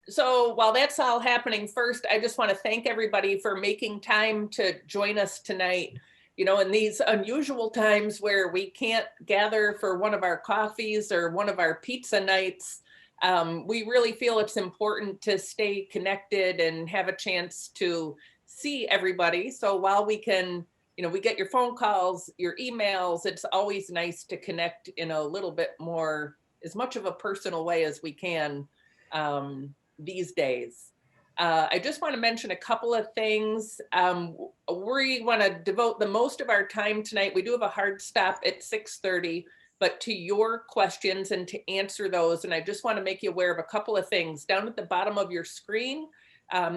So while that's all happening, first, I just want to thank everybody for making time to join us tonight. You know, in these unusual times where we can't gather for one of our coffees or one of our pizza nights, we really feel it's important to stay connected and have a chance to see everybody. So while we can, we get your phone calls, your emails, it's always nice to connect in a little bit more, as much of a personal way as we can. These days. I just want to mention a couple of things. We want to devote the most of our time tonight. We do have a hard stop at 6:30, but to your questions and to answer those. And I just want to make you aware of a couple of things down at the bottom of your screen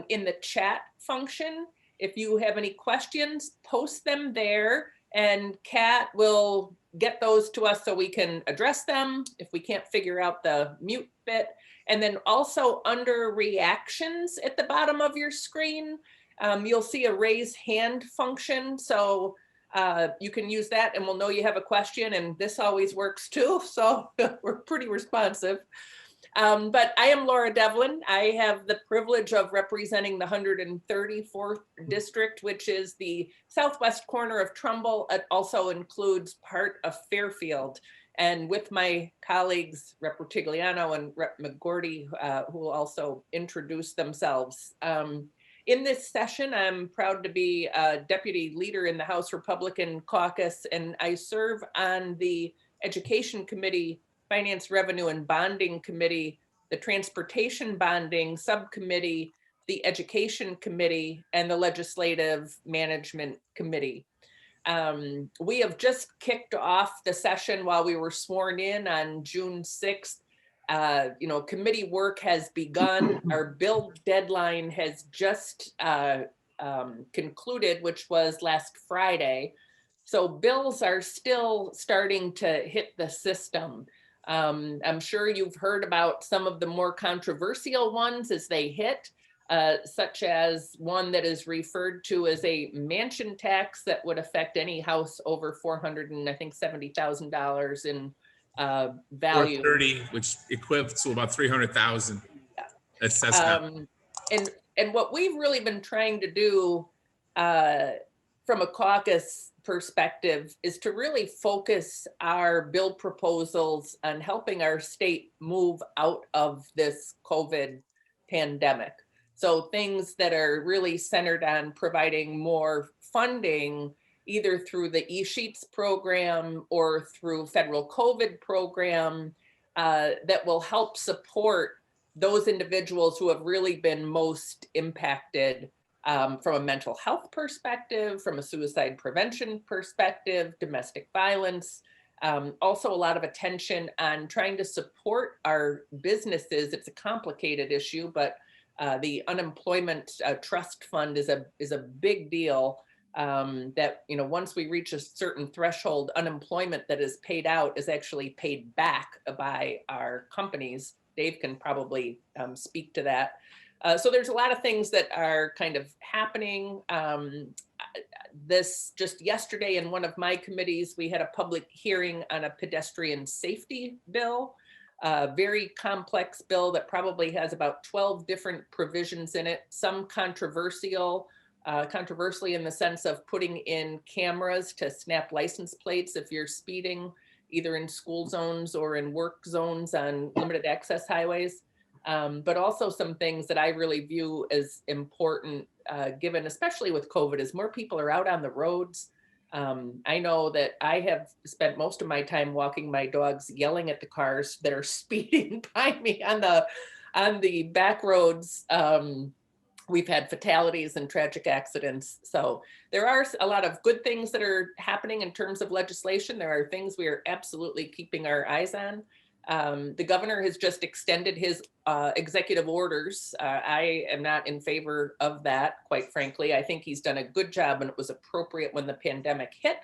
in the chat function. If you have any questions, post them there and Kat will get those to us so we can address them if we can't figure out the mute bit. And then also under reactions at the bottom of your screen, you'll see a raise hand function. So you can use that and we'll know you have a question, and this always works too. So we're pretty responsive. But I am Laura Devlin. I have the privilege of representing the 134th district, which is the southwest corner of Trumbull. It also includes part of Fairfield. And with my colleagues, Rep. Rutigliano and Rep. McGorty, who will also introduce themselves. In this session, I'm proud to be a deputy leader in the House Republican Caucus, and I serve on the Education Committee, Finance, Revenue, and Bonding Committee, the Transportation Bonding Subcommittee, the Education Committee, and the Legislative Management Committee. We have just kicked off the session while we were sworn in on June 6th. Committee work has begun. Our bill deadline has just concluded, which was last Friday. So bills are still starting to hit the system. I'm sure you've heard about some of the more controversial ones as they hit. Such as one that is referred to as a mansion tax that would affect any house over $470,000 in value. 430, which equates to about 300,000 assessment. And what we've really been trying to do from a caucus perspective is to really focus our bill proposals on helping our state move out of this COVID pandemic. So things that are really centered on providing more funding, either through the eSheets program or through federal COVID program, that will help support those individuals who have really been most impacted from a mental health perspective, from a suicide prevention perspective, domestic violence. Also a lot of attention on trying to support our businesses. It's a complicated issue, but the unemployment trust fund is a big deal. That once we reach a certain threshold, unemployment that is paid out is actually paid back by our companies. Dave can probably speak to that. So there's a lot of things that are kind of happening. This just yesterday in one of my committees, we had a public hearing on a pedestrian safety bill. Very complex bill that probably has about 12 different provisions in it, some controversially in the sense of putting in cameras to snap license plates if you're speeding, either in school zones or in work zones on limited access highways. But also some things that I really view as important, given, especially with COVID, as more people are out on the roads. I know that I have spent most of my time walking my dogs, yelling at the cars that are speeding by me on the back roads. We've had fatalities and tragic accidents. So there are a lot of good things that are happening in terms of legislation. There are things we are absolutely keeping our eyes on. The governor has just extended his executive orders. I am not in favor of that, quite frankly. I think he's done a good job and it was appropriate when the pandemic hit.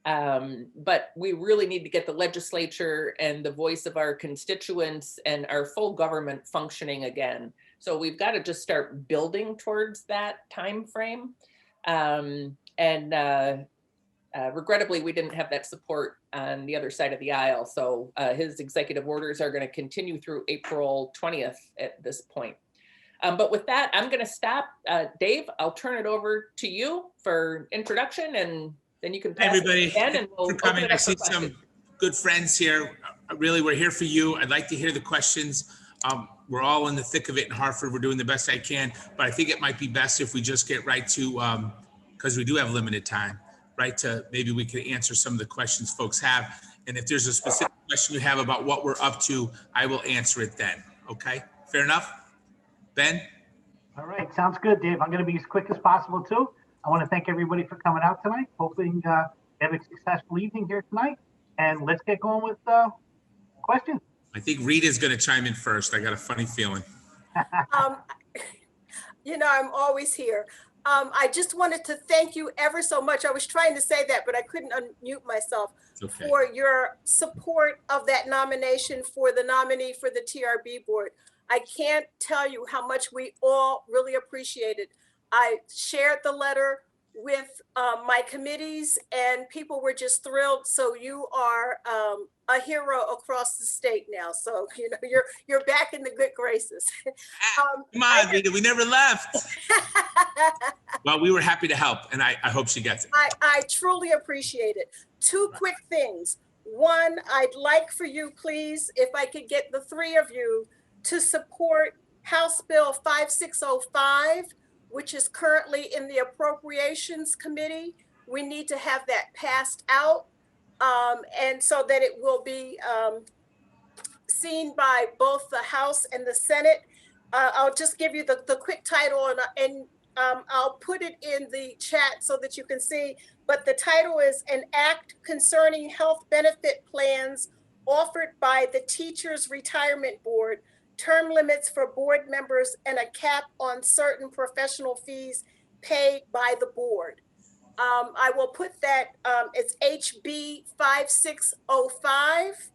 But we really need to get the legislature and the voice of our constituents and our full government functioning again. So we've got to just start building towards that time frame. Regrettably, we didn't have that support on the other side of the aisle. So his executive orders are going to continue through April 20th at this point. But with that, I'm going to stop. Dave, I'll turn it over to you for introduction, and then you can pass Everybody, it again, and thanks we'll for open coming. it I up for see questions. some good friends here. Really, we're here for you. I'd like to hear the questions. We're all in the thick of it in Hartford. We're doing the best I can, but I think it might be best if we just get right to, because we do have limited time, right to maybe we could answer some of the questions folks have. And if there's a specific question you have about what we're up to, I will answer it then. Okay, fair enough? Ben? All right, sounds good, Dave. I'm going to be as quick as possible too. I want to thank everybody for coming out tonight. Hopefully you have a successful evening here tonight, and let's get going with questions. I think Rita's going to chime in first. I got a funny feeling. I'm always here. I just wanted to thank you ever so much. I was trying to say that, but I couldn't unmute myself Okay. for your support of that nomination for the nominee for the TRB board. I can't tell you how much we all really appreciate it. I shared the letter with my committees, and people were just thrilled. So you are a hero across the state now. So you're back in the good graces. Come on, Rita, we never left. Well, we were happy to help, and I hope she gets it. I truly appreciate it. Two quick things. One, I'd like for you, please, if I could get the three of you to support House Bill 5605, which is currently in the Appropriations Committee. We need to have that passed out, and so that it will be seen by both the House and the Senate. I'll just give you the quick title, and I'll put it in the chat so that you can see, but the title is An Act Concerning Health Benefit Plans Offered by the Teachers Retirement Board, Term Limits for Board Members, and a Cap on Certain Professional Fees Paid by the Board. I will put that, it's HB 5605.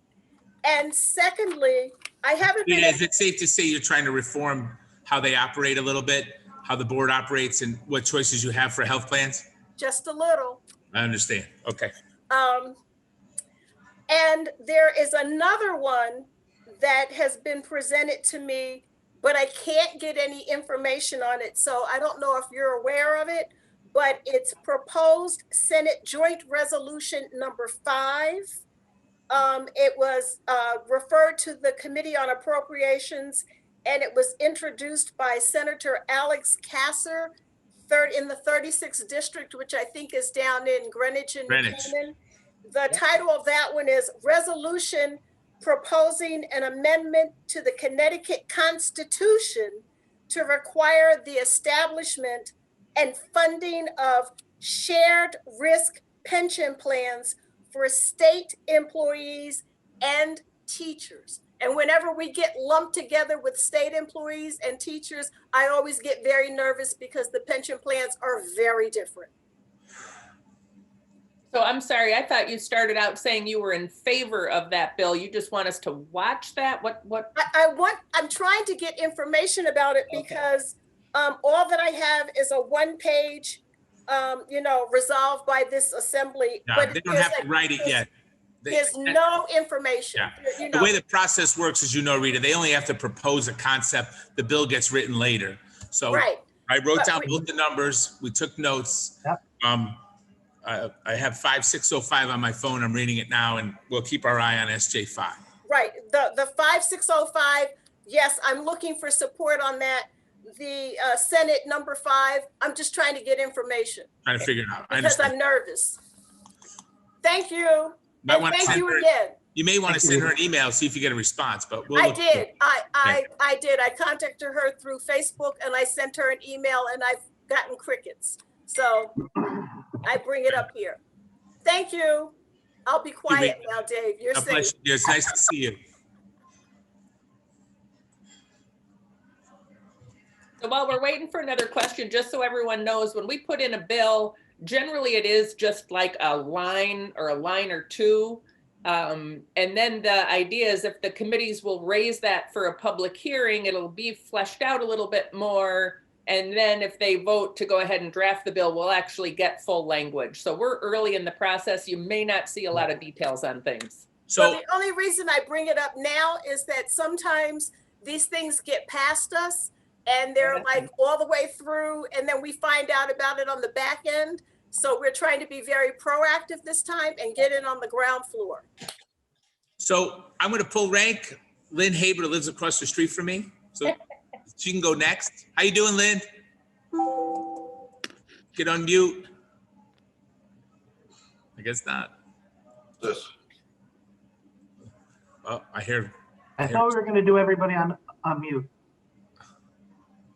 And secondly, I haven't been- Is it safe to say you're trying to reform how they operate a little bit, how the board operates, and what choices you have for health plans? Just a little. I understand. Okay. And there is another one that has been presented to me, but I can't get any information on it. So I don't know if you're aware of it, but it's proposed Senate Joint Resolution number 5. It was referred to the Committee on Appropriations, and it was introduced by Senator Alex Kasser, in the 36th district, which I think is down in Greenwich and New Canaan. The title of that one is Resolution Proposing an Amendment to the Connecticut Constitution to require the establishment and funding of shared risk pension plans for state employees and teachers. And whenever we get lumped together with state employees and teachers, I always get very nervous because the pension plans are very different. So I'm sorry, I thought you started out saying you were in favor of that bill. You just want us to watch that? What? I'm trying to get information about it because all that I have is a 1-page, resolved by this assembly. No, but they don't have to write it yet. There's no information. Yeah. The way the process works is, Rita, they only have to propose a concept. The bill gets written later. So right. I wrote down both the numbers. We took notes. Yep. I have 5605 on my phone. I'm reading it now, and we'll keep our eye on SJ5. Right. The 5605, yes, I'm looking for support on that. The Senate number 5, I'm just trying to get information. Trying to figure it out. Because I'm nervous. Thank you. And thank you again. You may want to send her an email, see if you get a response, but I did. I did. I contacted her through Facebook, and I sent her an email, and I've gotten crickets. So I bring it up here. Thank you. I'll be quiet now, Dave. You're safe. It's nice to see you. So while we're waiting for another question, just so everyone knows, when we put in a bill, generally it is just like a line or two. And then the idea is if the committees will raise that for a public hearing, it'll be fleshed out a little bit more. And then if they vote to go ahead and draft the bill, we'll actually get full language. So we're early in the process. You may not see a lot of details on things. So the only reason I bring it up now is that sometimes these things get past us and they're Yeah. like all the way through, and then we find out about it on the back end. So we're trying to be very proactive this time and get in on the ground floor. So I'm going to pull rank. Lynn Haber lives across the street from me, so she can go next. How you doing, Lynn? Get on mute. I guess not. This. Oh, I hear I thought we were gonna do everybody on mute.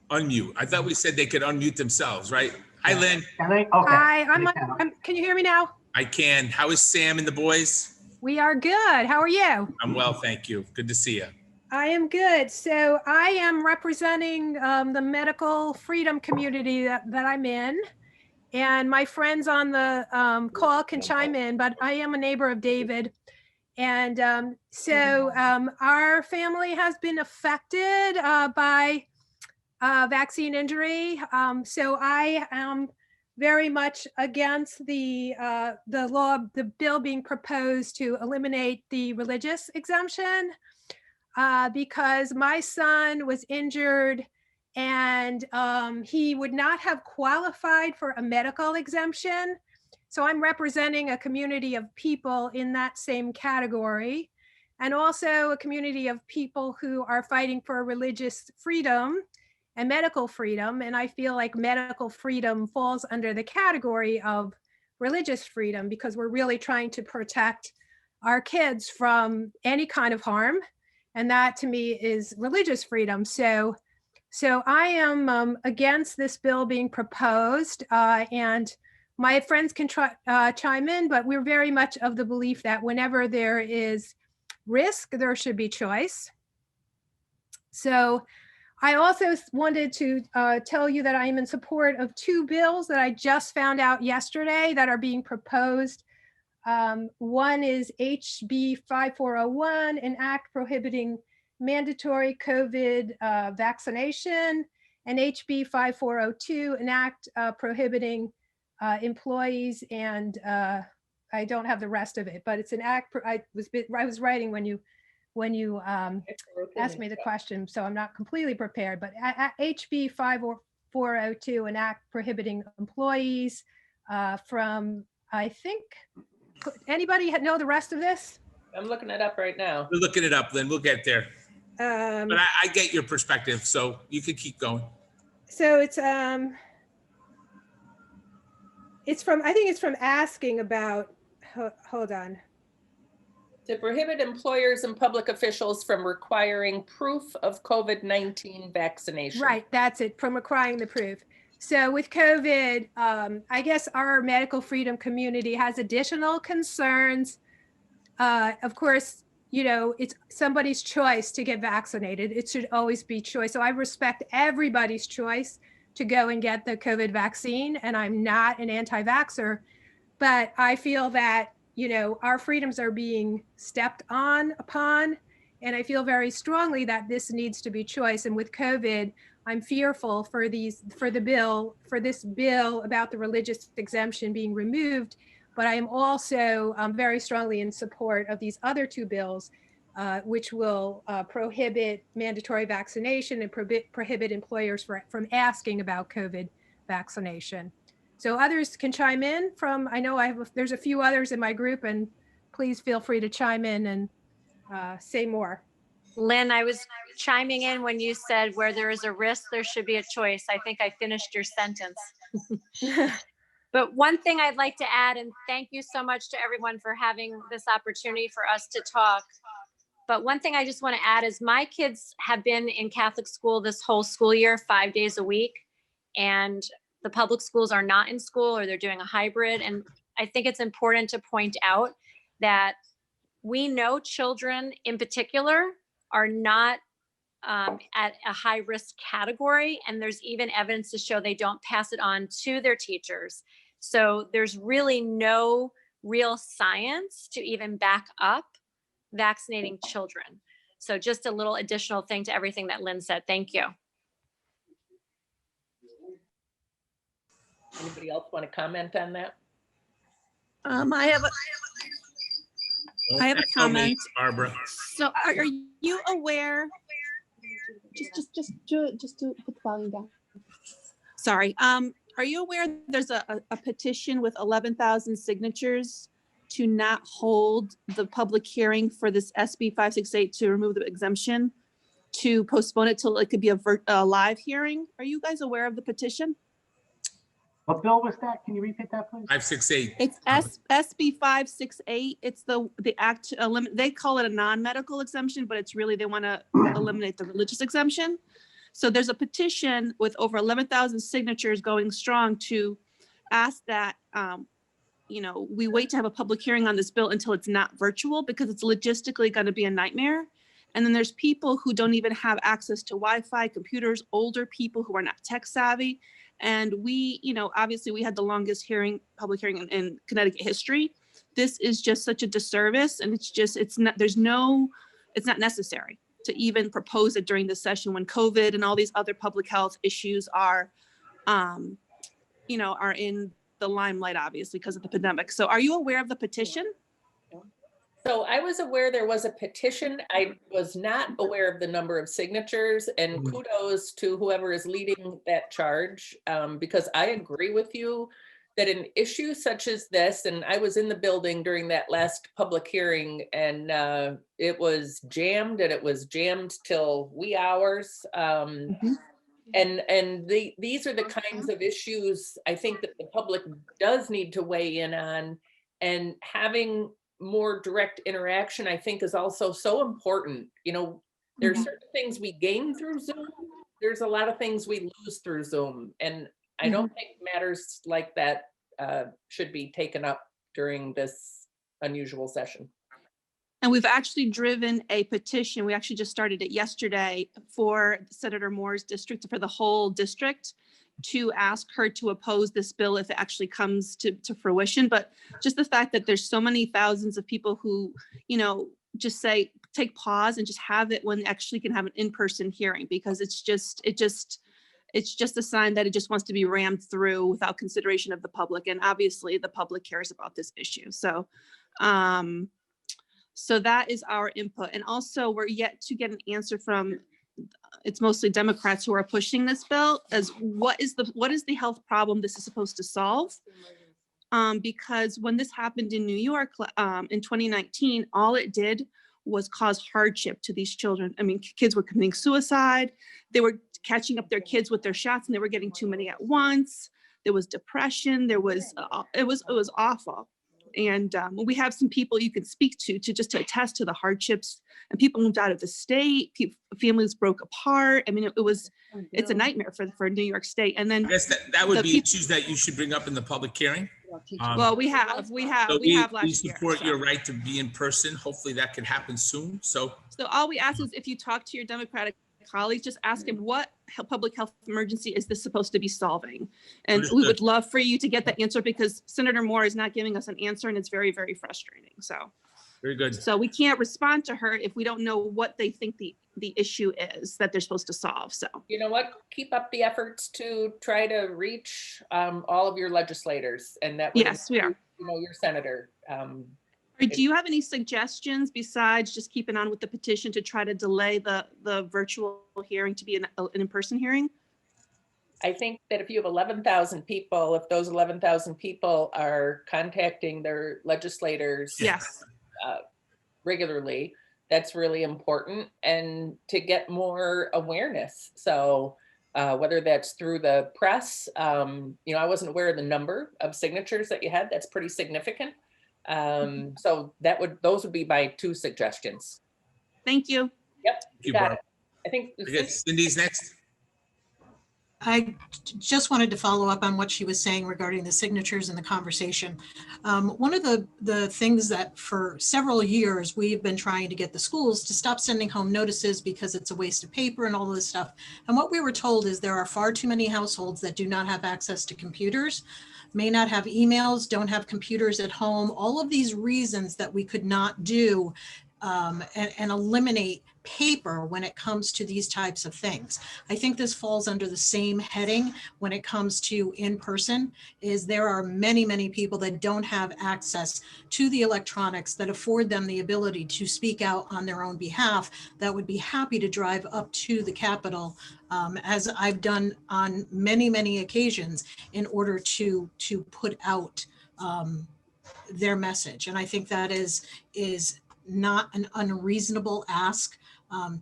unmute. I thought we said they could unmute themselves, right? Hi, Lynn. Can they? Okay. Hi, They can. can you hear me now? I can. How is Sam and the boys? We are good. How are you? I'm well, thank you. Good to see you. I am good. So I am representing the medical freedom community that I'm in. And my friends on the call can chime in, but I am a neighbor of David. And our family has been affected by vaccine injury. So I am very much against the bill being proposed to eliminate the religious exemption because my son was injured and he would not have qualified for a medical exemption. So I'm representing a community of people in that same category, and also a community of people who are fighting for religious freedom and medical freedom. And I feel like medical freedom falls under the category of religious freedom because we're really trying to protect our kids from any kind of harm. And that to me is religious freedom. So I am against this bill being proposed, and my friends can chime in, but we're very much of the belief that whenever there is risk, there should be choice. So I also wanted to tell you that I am in support of two bills that I just found out yesterday that are being proposed. One is HB 5401, an act prohibiting mandatory COVID vaccination, and HB 5402, an act prohibiting employees, and I don't have the rest of it, but it's an act. I was writing when you asked me the question, so I'm not completely prepared. But HB 5402, an act prohibiting employees from, I think, anybody know the rest of this? I'm looking it up right now. We're looking it up, Lynn. We'll get there. But I get your perspective, so you can keep going. So it's from, I think it's from asking about, hold on. To prohibit employers and public officials from requiring proof of COVID-19 vaccination. Right, that's it, from requiring the proof. So with COVID, I guess our medical freedom community has additional concerns. Of course, you know, it's somebody's choice to get vaccinated. It should always be choice. So I respect everybody's choice to go and get the COVID vaccine, and I'm not an anti-vaxxer, but I feel that, you know, our freedoms are being stepped upon, and I feel very strongly that this needs to be choice. And with COVID, I'm fearful for this bill about the religious exemption being removed, but I am also very strongly in support of these other two bills, which will prohibit mandatory vaccination and prohibit employers from asking about COVID vaccination. So others can chime in from, I know there's a few others in my group, and please feel free to chime in and say more. Lynn, I was chiming in when you said where there is a risk, there should be a choice. I think I finished your sentence. But one thing I'd like to add, and thank you so much to everyone for having this opportunity for us to talk. But one thing I just want to add is my kids have been in Catholic school this whole school year, 5 days a week. And the public schools are not in school, or they're doing a hybrid. And I think it's important to point out that we know children in particular are not at a high risk category. And there's even evidence to show they don't pass it on to their teachers. So there's really no real science to even back up vaccinating children. So just a little additional thing to everything that Lynn said. Thank you. Anybody else want to comment on that? I have a Don't echo me, comment. Barbara. So are you aware put the volume down. Sorry. Are you aware there's a petition with 11,000 signatures to not hold the public hearing for this SB 568 to remove the exemption, to postpone it till it could be a live hearing? Are you guys aware of the petition? What bill was that? Can you repeat that, please? 568. It's SB 568. It's the act to eliminate, they call it a non-medical exemption, but it's really, they want to eliminate the religious exemption. So there's a petition with over 11,000 signatures going strong to ask that, we wait to have a public hearing on this bill until it's not virtual, because it's logistically going to be a nightmare. And then there's people who don't even have access to Wi-Fi, computers, older people who are not tech savvy. And we, obviously we had the longest public hearing in Connecticut history. This is just such a disservice, and it's not necessary to even propose it during this session when COVID and all these other public health issues are in the limelight, obviously, because of the pandemic. So are you aware of the petition? So I was aware there was a petition. I was not aware of the number of signatures, and kudos to whoever is leading that charge, because I agree with you that an issue such as this, and I was in the building during that last public hearing, and it was jammed, and it was jammed till wee hours. And these are the kinds of issues I think that the public does need to weigh in on, and having more direct interaction, I think, is also so important. There's certain things we gain through Zoom. There's a lot of things we lose through Zoom. And I don't think matters like that should be taken up during this unusual session. And we've actually driven a petition. We actually just started it yesterday for Senator Moore's district, for the whole district, to ask her to oppose this bill if it actually comes to fruition. But just the fact that there's so many thousands of people who, just say, take pause and just have it when actually can have an in-person hearing, because it's just a sign that it just wants to be rammed through without consideration of the public. And obviously the public cares about this issue. So that is our input. And also we're yet to get an answer from, it's mostly Democrats who are pushing this bill, as what is the health problem this is supposed to solve? Because when this happened in New York in 2019, all it did was cause hardship to these children. I mean, kids were committing suicide. They were catching up their kids with their shots, and they were getting too many at once. There was depression. It was awful. And we have some people you can speak to just to attest to the hardships. And people moved out of the state. Families broke apart. I mean, it's a nightmare for New York State. And then I guess that would be issues that you should bring up in the public hearing. Well, we have last year. We support your right to be in person. Hopefully that can happen soon. So all we ask is, if you talk to your Democratic colleagues, just ask him, what public health emergency is this supposed to be solving? And Understood. We would love for you to get that answer, because Senator Moore is not giving us an answer, and it's very, very frustrating. So very good. So we can't respond to her if we don't know what they think the issue is that they're supposed to solve. So you know what? Keep up the efforts to try to reach all of your legislators, and that would yes, we are. Your senator. Do you have any suggestions besides just keeping on with the petition to try to delay the virtual hearing to be an in-person hearing? I think that if you have 11,000 people, if those 11,000 people are contacting their legislators yes, regularly, that's really important, and to get more awareness. So whether that's through the press, I wasn't aware of the number of signatures that you had. That's pretty significant. So those would be my two suggestions. Thank you. Yep, you got Barb. it. I think I guess Cindy's next. I just wanted to follow up on what she was saying regarding the signatures and the conversation. One of the things that for several years we've been trying to get the schools to stop sending home notices because it's a waste of paper and all this stuff. And what we were told is there are far too many households that do not have access to computers, may not have emails, don't have computers at home, all of these reasons that we could not do and eliminate paper when it comes to these types of things. I think this falls under the same heading when it comes to in-person, is there are many, many people that don't have access to the electronics that afford them the ability to speak out on their own behalf, that would be happy to drive up to the Capitol, as I've done on many, many occasions, in order to put out their message. And I think that is not an unreasonable ask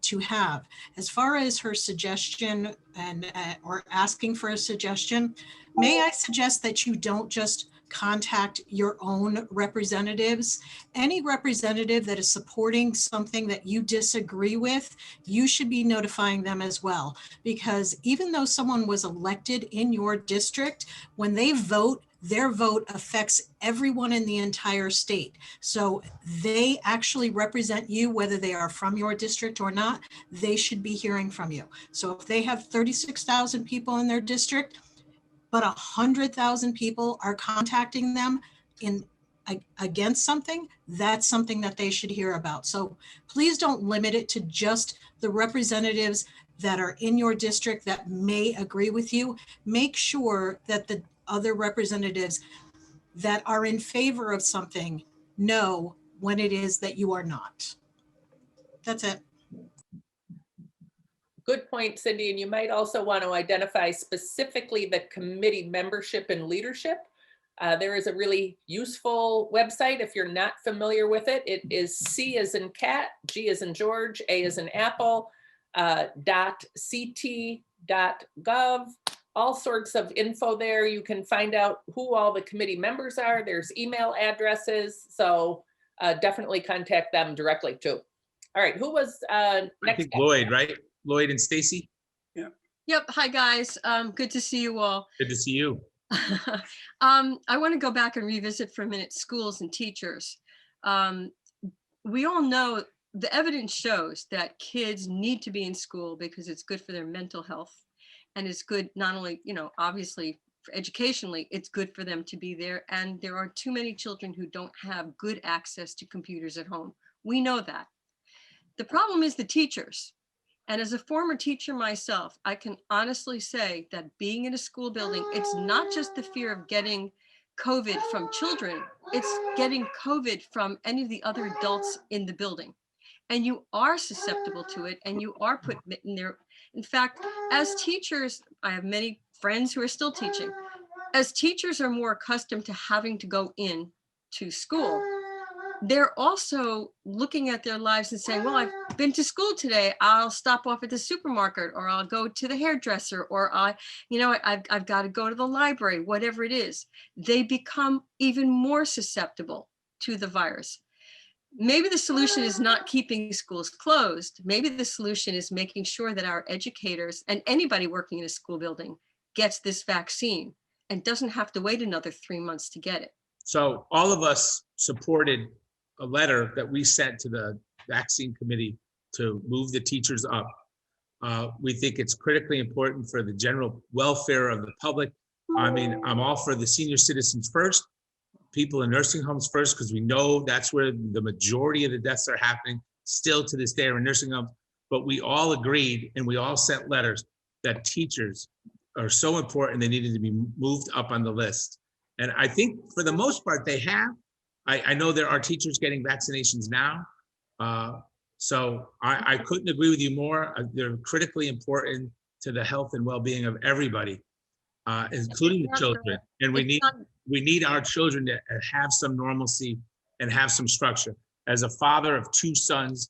to have. As far as her suggestion and or asking for a suggestion, may I suggest that you don't just contact your own representatives? Any representative that is supporting something that you disagree with, you should be notifying them as well. Because even though someone was elected in your district, when they vote, their vote affects everyone in the entire state. So they actually represent you, whether they are from your district or not. They should be hearing from you. So if they have 36,000 people in their district, but 100,000 people are contacting them against something, that's something that they should hear about. So please don't limit it to just the representatives that are in your district that may agree with you. Make sure that the other representatives that are in favor of something know when it is that you are not. That's it. Good point, Cindy. And you might also want to identify specifically the committee membership and leadership. There is a really useful website if you're not familiar with it. It is C as in cat, G as in George, A as in Apple, .ct.gov. All sorts of info there. You can find out who all the committee members are. There's email addresses. So definitely contact them directly too. All right, who was next? I think Lloyd, right? Lloyd and Stacy. Yep. Hi, guys. Good to see you all. Good to see you. I want to go back and revisit for a minute schools and teachers. We all know the evidence shows that kids need to be in school because it's good for their mental health. And it's good, not only, obviously for educationally, it's good for them to be there. And there are too many children who don't have good access to computers at home. We know that. The problem is the teachers. And as a former teacher myself, I can honestly say that being in a school building, it's not just the fear of getting COVID from children, it's getting COVID from any of the other adults in the building. And you are susceptible to it and you are put in there. In fact, as teachers, I have many friends who are still teaching. As teachers are more accustomed to having to go in to school, they're also looking at their lives and saying, well, I've been to school today. I'll stop off at the supermarket, or I'll go to the hairdresser, or I've got to go to the library, whatever it is. They become even more susceptible to the virus. Maybe the solution is not keeping schools closed. Maybe the solution is making sure that our educators and anybody working in a school building gets this vaccine and doesn't have to wait another 3 months to get it. So all of us supported a letter that we sent to the vaccine committee to move the teachers up. We think it's critically important for the general welfare of the public. I mean, I'm all for the senior citizens first, people in nursing homes first, because we know that's where the majority of the deaths are happening still to this day are in nursing homes. But we all agreed and we all sent letters that teachers are so important, they needed to be moved up on the list. And I think for the most part they have. I know there are teachers getting vaccinations now. So I couldn't agree with you more. They're critically important to the health and well-being of everybody, including the children. And we need our children to have some normalcy and have some structure. As a father of 2 sons,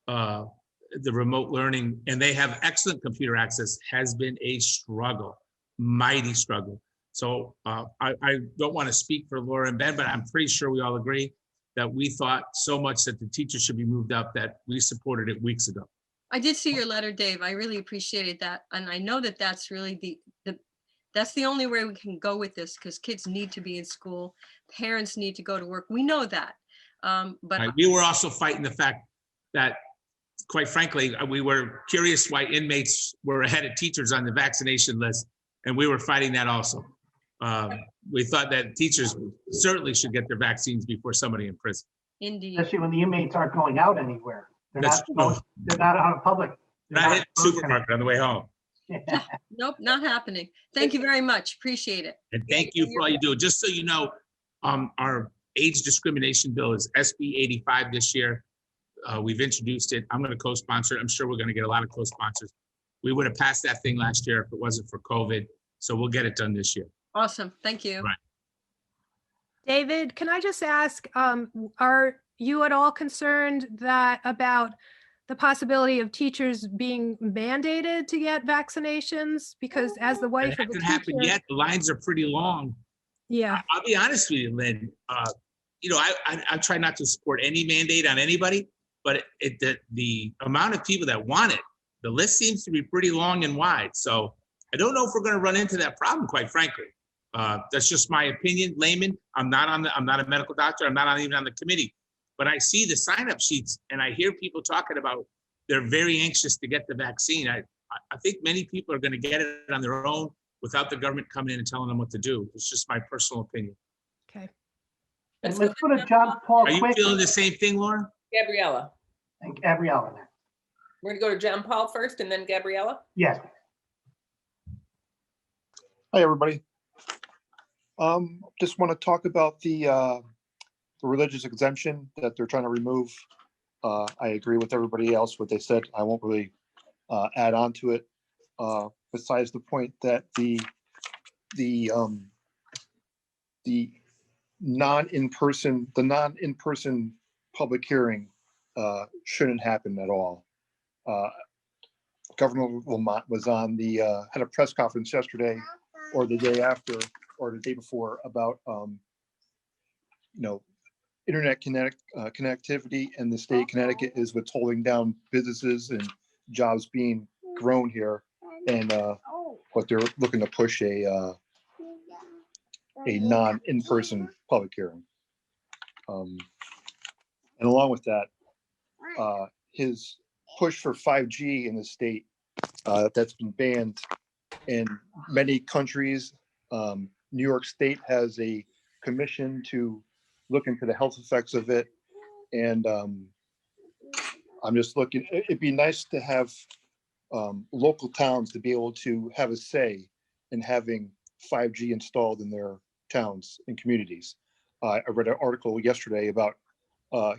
the remote learning, and they have excellent computer access, has been a struggle, mighty struggle. So I don't want to speak for Laura and Ben, but I'm pretty sure we all agree that we thought so much that the teachers should be moved up that we supported it weeks ago. I did see your letter, Dave. I really appreciated that. And I know that that's really that's the only way we can go with this, because kids need to be in school. Parents need to go to work. We know that. But we were also fighting the fact that, quite frankly, we were curious why inmates were ahead of teachers on the vaccination list. And we were fighting that also. We thought that teachers certainly should get their vaccines before somebody in prison. Indeed. especially when the inmates aren't going out anywhere. They're That's not going, they're not out in public. They're Not hit the not- supermarket on the way home. Nope, not happening. Thank you very much. Appreciate it. And thank you for all you do. Just so you know, our age discrimination bill is SB 85 this year. We've introduced it. I'm going to co-sponsor it. I'm sure we're going to get a lot of co-sponsors. We would have passed that thing last year if it wasn't for COVID. So we'll get it done this year. Awesome. Thank you. Right. David, can I just ask, are you at all concerned that about the possibility of teachers being mandated to get vaccinations? Because as the It wife of a hasn't happened teacher, yet. The lines are pretty long. yeah, I'll be honest with you, Lynn. You know, I try not to support any mandate on anybody, but the amount of people that want it, the list seems to be pretty long and wide. So I don't know if we're going to run into that problem, quite frankly. That's just my opinion, layman. I'm not a medical doctor. I'm not even on the committee, but I see the sign-up sheets and I hear people talking about they're very anxious to get the vaccine. I think many people are going to get it on their own without the government coming in and telling them what to do. It's just my personal opinion. okay. And let's go to John Paul Are you quick. feeling the same thing, Lauren? Gabriella. And Gabriella next. We're gonna go to John Paul first and then Gabriella. Yes. Hi, everybody. Just want to talk about the religious exemption that they're trying to remove. I agree with everybody else, what they said. I won't really add on to it. Besides the point that the non-in-person public hearing shouldn't happen at all. Governor Lamont was on had a press conference yesterday or the day after or the day before about internet connectivity, and the state of Connecticut is what's holding down businesses and jobs being grown here, and what they're looking to push a non-in-person public hearing. And along with that, his push for 5G in the state that's been banned in many countries. New York State has a commission to look into the health effects of it. And I'm just looking, it'd be nice to have local towns to be able to have a say in having 5G installed in their towns and communities. I read an article yesterday about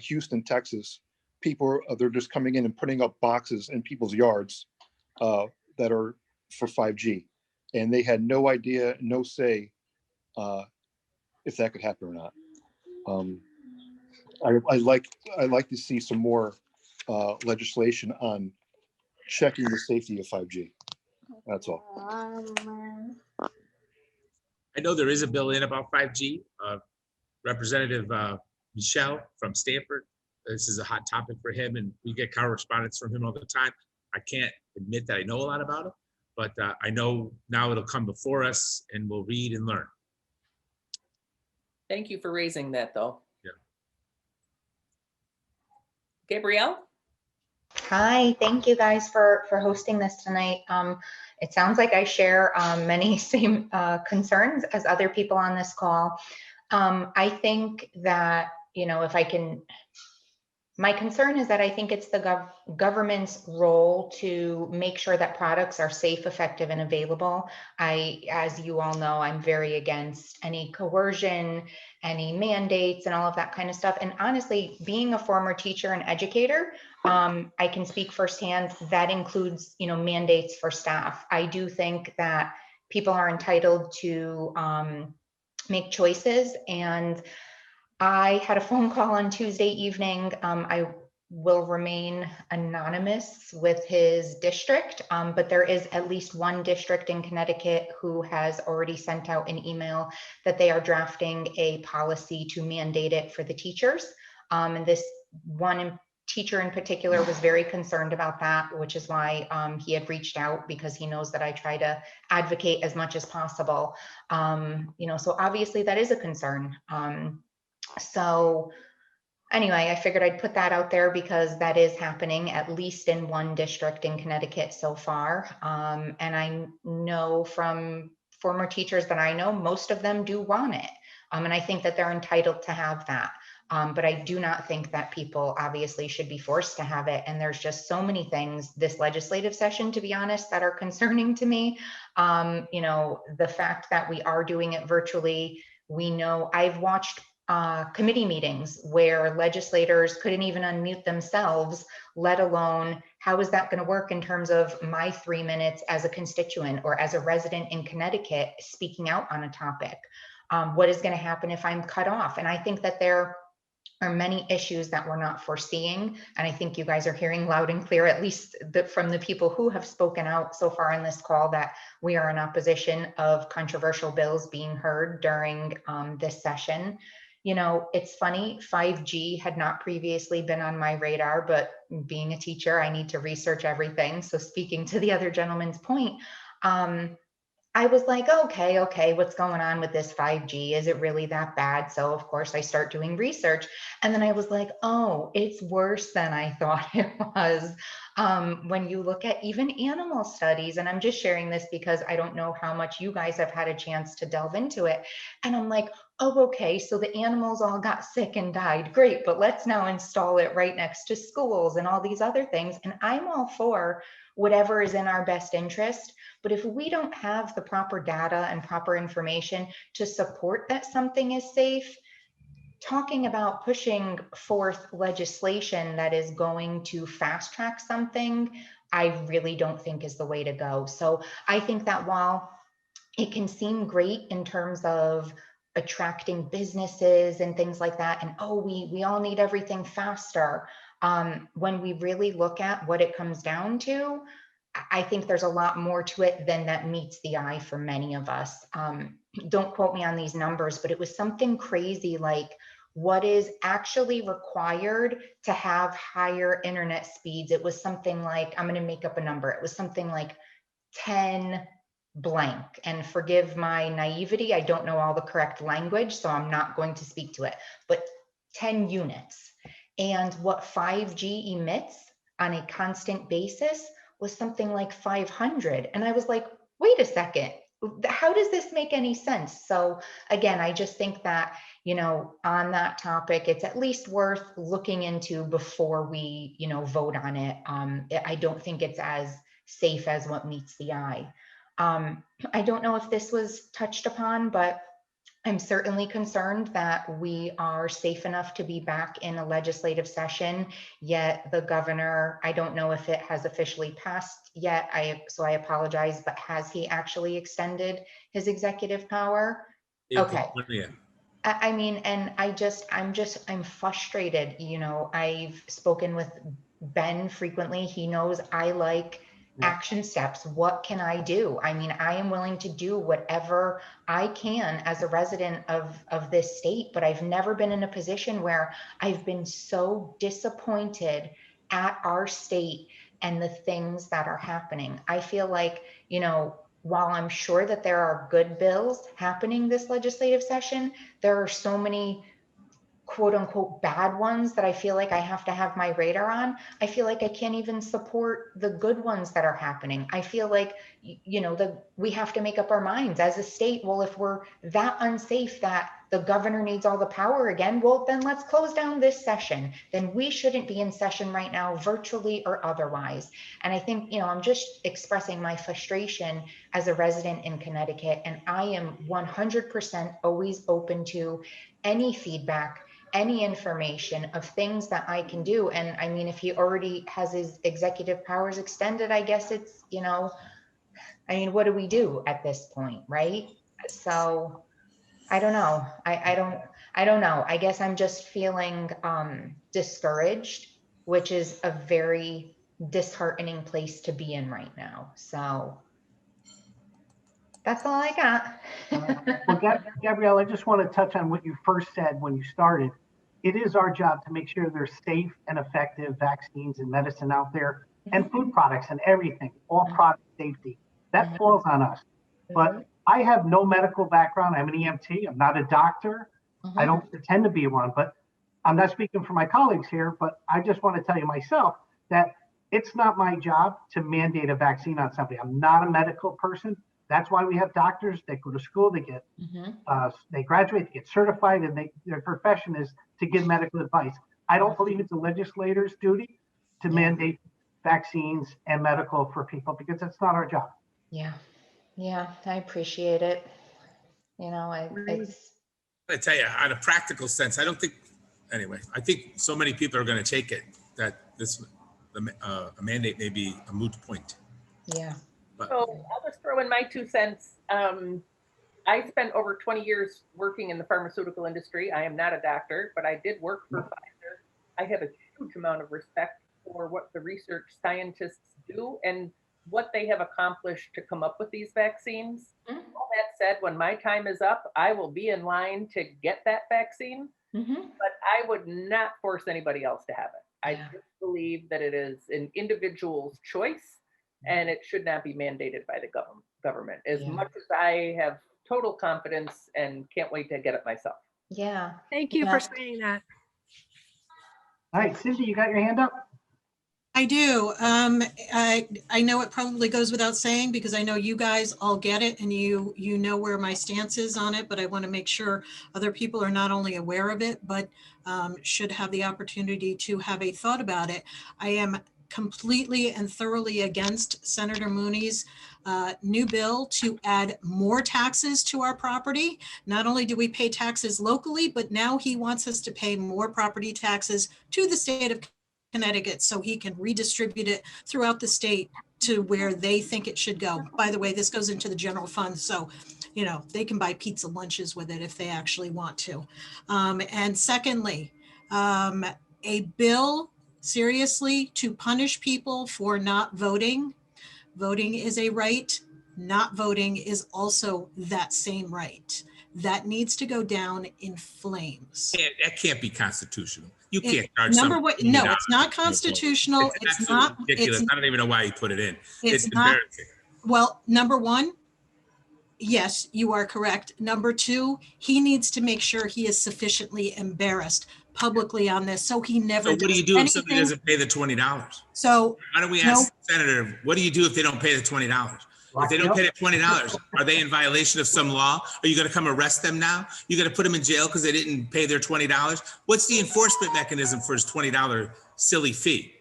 Houston, Texas. People, they're just coming in and putting up boxes in people's yards that are for 5G. And they had no idea, no say if that could happen or not. I like to see some more legislation on checking the safety of 5G. That's all. I know there is a bill in about 5G. Representative Michelle from Stanford, this is a hot topic for him, and we get correspondence from him all the time. I can't admit that I know a lot about it, but I know now it'll come before us and we'll read and learn. Thank you for raising that, though. Yeah. Gabrielle? Hi, thank you guys for hosting this tonight. It sounds like I share many same concerns as other people on this call. I think that, if I can, my concern is that I think it's the government's role to make sure that products are safe, effective, and available. As you all know, I'm very against any coercion, any mandates, and all of that kind of stuff. And honestly, being a former teacher and educator, I can speak firsthand. That includes, mandates for staff. I do think that people are entitled to make choices, and I had a phone call on Tuesday evening. I will remain anonymous with his district, but there is at least one district in Connecticut who has already sent out an email that they are drafting a policy to mandate it for the teachers. And this one teacher in particular was very concerned about that, which is why he had reached out, because he knows that I try to advocate as much as possible. So obviously that is a concern. So anyway, I figured I'd put that out there because that is happening at least in one district in Connecticut so far. And I know from former teachers that I know, most of them do want it. And I think that they're entitled to have that. But I do not think that people obviously should be forced to have it. And there's just so many things this legislative session, to be honest, that are concerning to me. You know, the fact that we are doing it virtually, we know I've watched committee meetings where legislators couldn't even unmute themselves, let alone how is that going to work in terms of my 3 minutes as a constituent or as a resident in Connecticut speaking out on a topic. What is going to happen if I'm cut off? And I think that there are many issues that we're not foreseeing. And I think you guys are hearing loud and clear, at least from the people who have spoken out so far in this call, that we are in opposition of controversial bills being heard during this session. You know, it's funny, 5G had not previously been on my radar, but being a teacher, I need to research everything. So speaking to the other gentleman's point, I was like, okay, what's going on with this 5G? Is it really that bad? So of course I start doing research, and then I was like, oh, it's worse than I thought it was. When you look at even animal studies, and I'm just sharing this because I don't know how much you guys have had a chance to delve into it. And I'm like, oh, okay, so the animals all got sick and died. Great, but let's now install it right next to schools and all these other things. And I'm all for whatever is in our best interest. But if we don't have the proper data and proper information to support that something is safe, talking about pushing forth legislation that is going to fast track something, I really don't think is the way to go. So I think that while it can seem great in terms of attracting businesses and things like that, and oh, we all need everything faster, when we really look at what it comes down to, I think there's a lot more to it than that meets the eye for many of us. Don't quote me on these numbers, but it was something crazy like what is actually required to have higher internet speeds. It was something like, I'm going to make up a number. It was something like 10 blank, and forgive my naivety, I don't know all the correct language, so I'm not going to speak to it, but 10 units. And what 5G emits on a constant basis was something like 500. And I was like, wait a second, how does this make any sense? So again, I just think that, you know, on that topic, it's at least worth looking into before we, you know, vote on it. I don't think it's as safe as what meets the eye. I don't know if this was touched upon, but I'm certainly concerned that we are safe enough to be back in a legislative session, yet the governor, I don't know if it has officially passed yet, so I apologize, but has he actually extended his executive power? Okay. I mean, and I'm frustrated. You know, I've spoken with Ben frequently. He knows I like action steps. What can I do? I mean, I am willing to do whatever I can as a resident of this state, but I've never been in a position where I've been so disappointed at our state and the things that are happening. I feel like, you know, while I'm sure that there are good bills happening this legislative session, there are so many quote unquote bad ones that I feel like I have to have my radar on. I feel like I can't even support the good ones that are happening. I feel like, you know, we have to make up our minds as a state. Well, if we're that unsafe that the governor needs all the power again, well, then let's close down this session. Then we shouldn't be in session right now, virtually or otherwise. And I think, you know, I'm just expressing my frustration as a resident in Connecticut, and I am 100% always open to any feedback, any information of things that I can do. And I mean, if he already has his executive powers extended, I guess it's, you know, I mean, what do we do at this point, right? So I don't know. I don't know. I guess I'm just feeling discouraged, which is a very disheartening place to be in right now. So that's all I got. Well, Gabrielle, I just want to touch on what you first said when you started. It is our job to make sure there's safe and effective vaccines and medicine out there, and food products and everything, all product safety. That falls on us. But I have no medical background. I'm an EMT. I'm not a doctor. I don't pretend to be one, but I'm not speaking for my colleagues here, but I just want to tell you myself that it's not my job to mandate a vaccine on somebody. I'm not a medical person. That's why we have doctors that go to school, they get, they graduate, they get certified, and their profession is to give medical advice. I don't believe it's a legislator's duty to mandate vaccines and medical for people because that's not our job. Yeah, I appreciate it. You know, it's. I tell you, on a practical sense, I don't think, anyway, I think so many people are going to take it that a mandate may be a moot point. Yeah. But, So I'll just throw in my 2 cents. I spent over 20 years working in the pharmaceutical industry. I am not a doctor, but I did work for Pfizer. I have a huge amount of respect for what the research scientists do and what they have accomplished to come up with these vaccines. All that said, when my time is up, I will be in line to get that vaccine, but I would not force anybody else to have it. I just believe that it is an individual's choice and it should not be mandated by the government. As much as I have total confidence and can't wait to get it myself. Yeah. Thank you for saying that. All right, Cindy, you got your hand up? I do. I know it probably goes without saying because I know you guys all get it and you know where my stance is on it, but I want to make sure other people are not only aware of it, but should have the opportunity to have a thought about it. I am completely and thoroughly against Senator Mooney's new bill to add more taxes to our property. Not only do we pay taxes locally, but now he wants us to pay more property taxes to the state of Connecticut so he can redistribute it throughout the state to where they think it should go. By the way, this goes into the general fund, so you know they can buy pizza lunches with it if they actually want to. And secondly, a bill seriously to punish people for not voting. Voting is a right. Not voting is also that same right. That needs to go down in flames. that can't be constitutional. You can't charge Number someone one, $20 no, it's not constitutional. It's It's not ridiculous. it's, I don't even know why you put it in. It's not. embarrassing. Well, number one, yes, you are correct. Number two, he needs to make sure he is sufficiently embarrassed publicly on this, so he never. So what do you do if somebody anything. doesn't pay the $20? So Why don't we ask the senator, what do you do if they don't pay the $20? If they don't pay the $20, are they in violation of some law? Are you going to come arrest them now? You got to put them in jail because they didn't pay their $20? What's the enforcement mechanism for his $20 silly fee?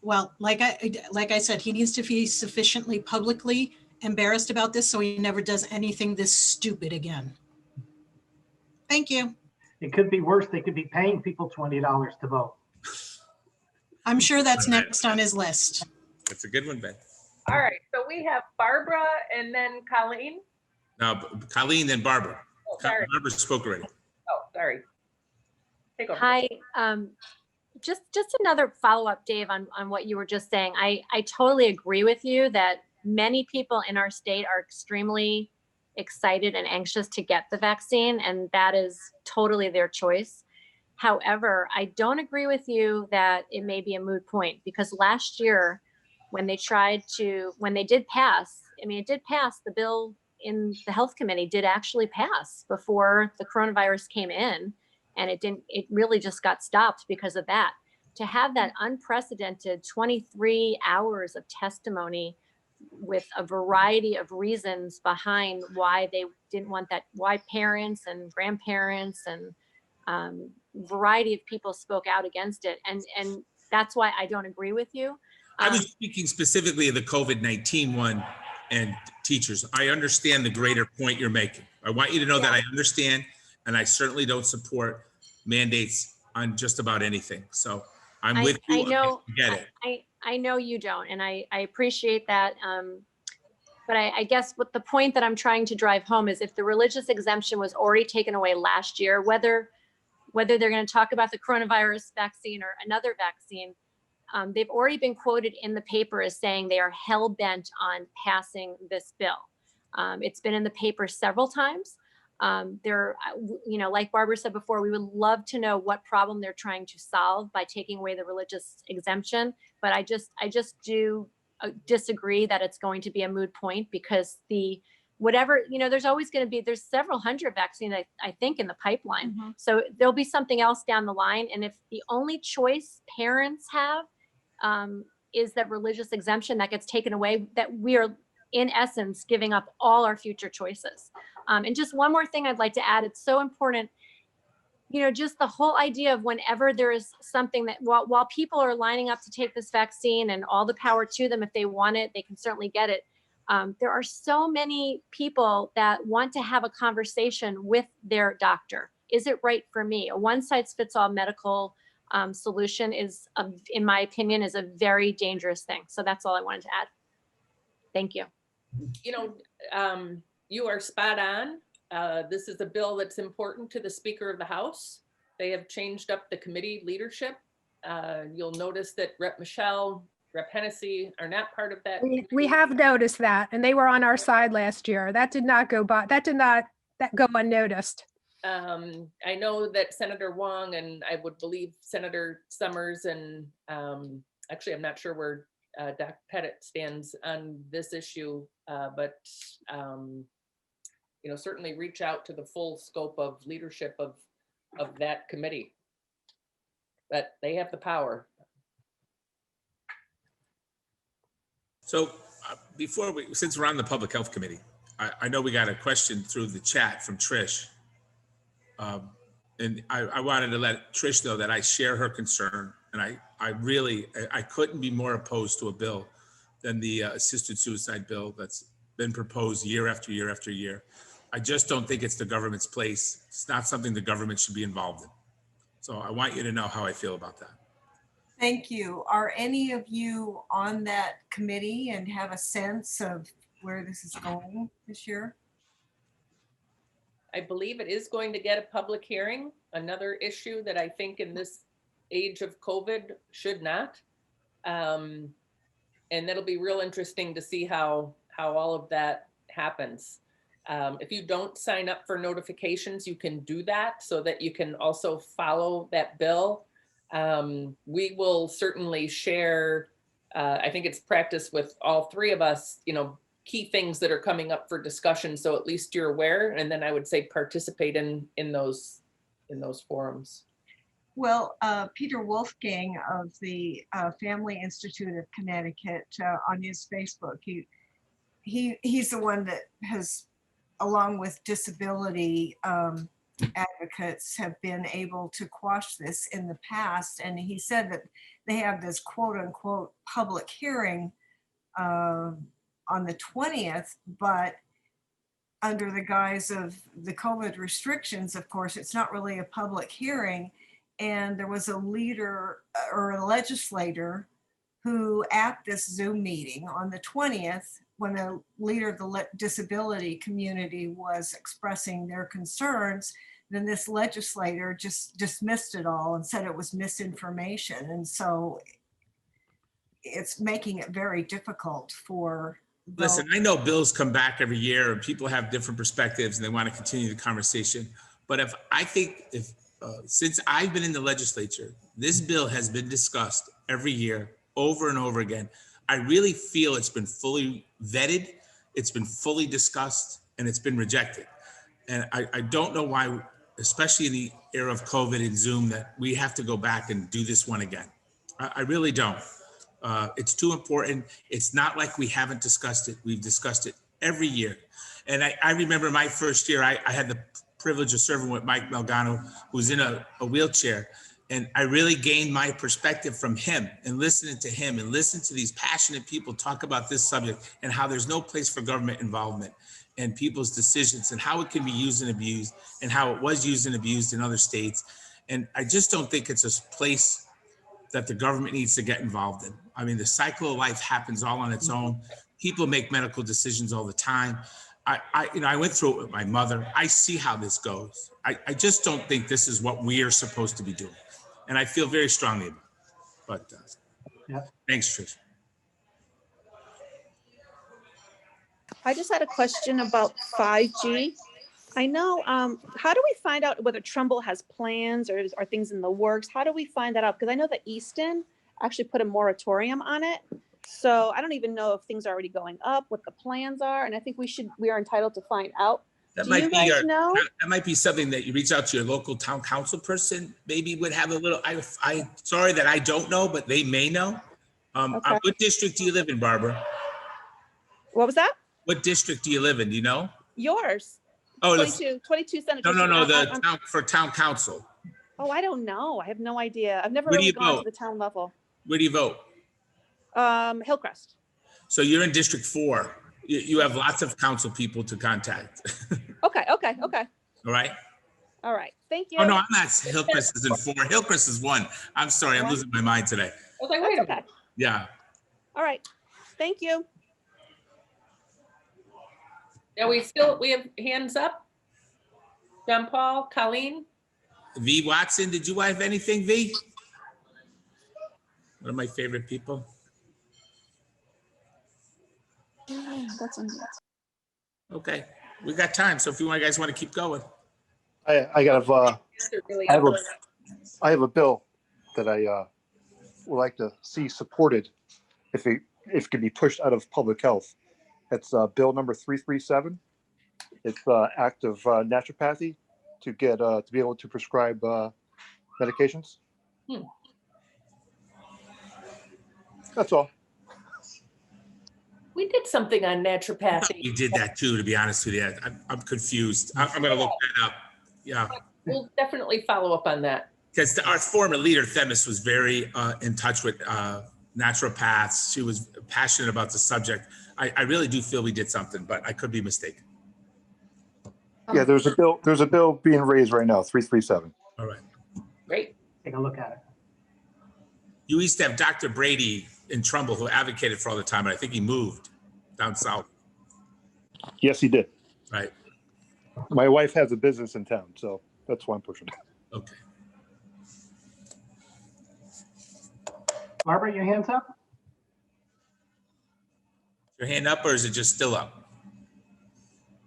Well, like I said, he needs to be sufficiently publicly embarrassed about this so he never does anything this stupid again. Thank you. It could be worse. They could be paying people $20 to vote. I'm sure that's next on his list. That's a good one, Ben. All right, so we have Barbara and then Colleen. No, Colleen, then Barbara. Oh, sorry. Barbara spoke already. Oh, sorry. Take over. Hi, just another follow-up, Dave, on what you were just saying. I totally agree with you that many people in our state are extremely excited and anxious to get the vaccine, and that is totally their choice. However, I don't agree with you that it may be a moot point, because last year when they did pass, it did pass, the bill in the health committee did actually pass before the coronavirus came in, and it really just got stopped because of that. To have that unprecedented 23 hours of testimony with a variety of reasons behind why they didn't want that, why parents and grandparents and variety of people spoke out against it. And that's why I don't agree with you. I was speaking specifically of the COVID-19 one and teachers. I understand the greater point you're making. I want you to know that I understand, and I certainly don't support mandates on just about anything. So I'm with you. I know, I get it. I know you don't, and I appreciate that. But I guess what the point that I'm trying to drive home is, if the religious exemption was already taken away last year, whether they're going to talk about the coronavirus vaccine or another vaccine, they've already been quoted in the paper as saying they are hell bent on passing this bill. It's been in the paper several times. Like Barbara said before, we would love to know what problem they're trying to solve by taking away the religious exemption. But I just do disagree that it's going to be a moot point, because there's several hundred vaccines, I think, in the pipeline. Mm-hmm. So there'll be something else down the line. And if the only choice parents have is that religious exemption that gets taken away, that we are in essence, giving up all our future choices. And just one more thing I'd like to add, it's so important, you know, just the whole idea of whenever there is something that while people are lining up to take this vaccine, and all the power to them, if they want it, they can certainly get it. There are so many people that want to have a conversation with their doctor. Is it right for me? A one-size-fits-all medical solution is, in my opinion, is a very dangerous thing. So that's all I wanted to add. Thank you. You know, you are spot on. This is a bill that's important to the Speaker of the House. They have changed up the committee leadership. You'll notice that Rep. Michelle, Rep. Hennessy are not part of that. We have noticed that, and they were on our side last year. That did not go by. That did not go unnoticed. I know that Senator Wong, and I would believe Senator Summers, and actually I'm not sure where Dr. Pettit stands on this issue, but you know, certainly reach out to the full scope of leadership of that committee. But they have the power. So since we're on the Public Health Committee, I know we got a question through the chat from Trish. And I wanted to let Trish know that I share her concern, and I couldn't be more opposed to a bill than the assisted suicide bill that's been proposed year after year after year. I just don't think it's the government's place. It's not something the government should be involved in. So I want you to know how I feel about that. Thank you. Are any of you on that committee and have a sense of where this is going this year? I believe it is going to get a public hearing, another issue that I think in this age of COVID should not. And that'll be real interesting to see how all of that happens. If you don't sign up for notifications, you can do that so that you can also follow that bill. We will certainly share, I think it's practice with all three of us, you know, key things that are coming up for discussion. So at least you're aware. And then I would say participate in those forums. Well, Peter Wolfgang of the Family Institute of Connecticut on his Facebook, he's the one that has, along with disability advocates, have been able to quash this in the past. And he said that they have this quote unquote public hearing on the 20th, but under the guise of the COVID restrictions, of course, it's not really a public hearing. And there was a leader or a legislator who at this Zoom meeting on the 20th, when the leader of the disability community was expressing their concerns, then this legislator just dismissed it all and said it was misinformation. And so it's making it very difficult for Listen, I know bills come back every year and people have different perspectives and they want to continue the conversation. But since I've been in the legislature, this bill has been discussed every year over and over again. I really feel it's been fully vetted, it's been fully discussed, and it's been rejected. And I don't know why, especially in the era of COVID and Zoom, that we have to go back and do this one again. I really don't. It's too important. It's not like we haven't discussed it. We've discussed it every year. And I remember my first year, I had the privilege of serving with Mike Malgano, who's in a wheelchair. And I really gained my perspective from him and listening to him and listen to these passionate people talk about this subject and how there's no place for government involvement and people's decisions and how it can be used and abused and how it was used and abused in other states. And I just don't think it's a place that the government needs to get involved in. I mean, the cycle of life happens all on its own. People make medical decisions all the time. I went through it with my mother. I see how this goes. I just don't think this is what we are supposed to be doing. And I feel very strongly about it. But thanks, Trish. I just had a question about 5G. I know, how do we find out whether Trumbull has plans or are things in the works? How do we find that out? Because I know that Easton actually put a moratorium on it. So I don't even know if things are already going up, what the plans are. And I think we are entitled to find out. That Do might you be guys know? that might be something that you reach out to your local town council person, maybe would have a little, I sorry that I don't know, but they may know. Okay. What district do you live in, Barbara? What was that? What district do you live in? Do you know? Yours. Oh, 22 senators. no, for town council. Oh, I don't know. I have no idea. I've never Where do really you gone to vote? the town level. Where do you vote? Hillcrest. So you're in District 4. You have lots of council people to contact. Okay. All right. All right. Thank you. Oh, no, I'm not. Hillcrest is in 4. Hillcrest is 1. I'm sorry. I'm losing my mind today. I was like, wait a That's minute. okay. Yeah. All right. Thank you. Now we have hands up. John Paul, Colleen, V. Watson, did you have anything, V? One of my favorite people. That's on. Okay, we got time. So if you guys want to keep going. I have a bill that I would like to see supported if it could be pushed out of public health. It's bill number 337. It's act of naturopathy to get to be able to prescribe medications. That's all. we did something on naturopathy. We did that too, to be honest with you. I'm confused. I'm going to look that up. Yeah. We'll definitely follow up on that. Because our former leader, Themis, was very in touch with naturopaths. She was passionate about the subject. I really do feel we did something, but I could be mistaken. Yeah, there's a bill being raised right now, 337. All right. Great. Take a look at it. You used to have Dr. Brady in Trumbull who advocated for all the time, and I think he moved down south. Yes, he did. Right. My wife has a business in town, so that's why I'm pushing it. Okay. Barbara, your hand's up? Your hand up, or is it just still up?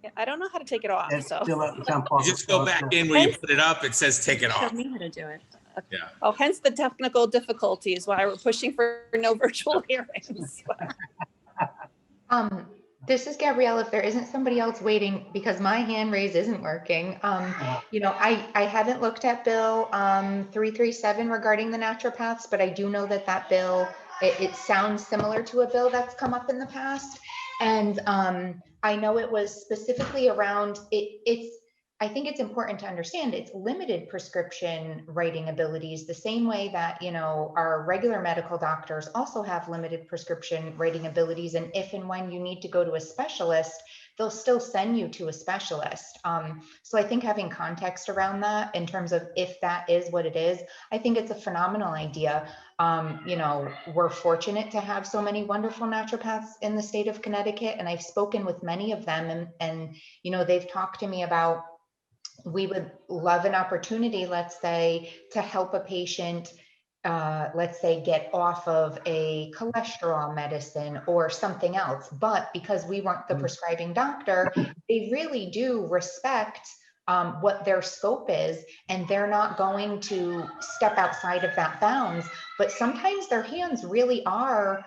Yeah, I don't know how to take it off. It's So. still up. John Paul. You just go back in where you put it up. It says take it off. Show me how to do it. Yeah. Oh, hence the technical difficulties why we're pushing for no virtual hearings. This is Gabrielle. If there isn't somebody else waiting, because my hand raise isn't working. You know, I haven't looked at Bill 337 regarding the naturopaths, but I do know that bill, it sounds similar to a bill that's come up in the past. And I know it was specifically around I think it's important to understand it's limited prescription writing abilities, the same way that, you know, our regular medical doctors also have limited prescription writing abilities. And if and when you need to go to a specialist, they'll still send you to a specialist. So I think having context around that in terms of if that is what it is, I think it's a phenomenal idea. You know, we're fortunate to have so many wonderful naturopaths in the state of Connecticut, and I've spoken with many of them, and you know, they've talked to me about, we would love an opportunity, let's say, to help a patient, let's say, get off of a cholesterol medicine or something else. But because we weren't the prescribing doctor, they really do respect what their scope is, and they're not going to step outside of that bounds. But sometimes their hands really are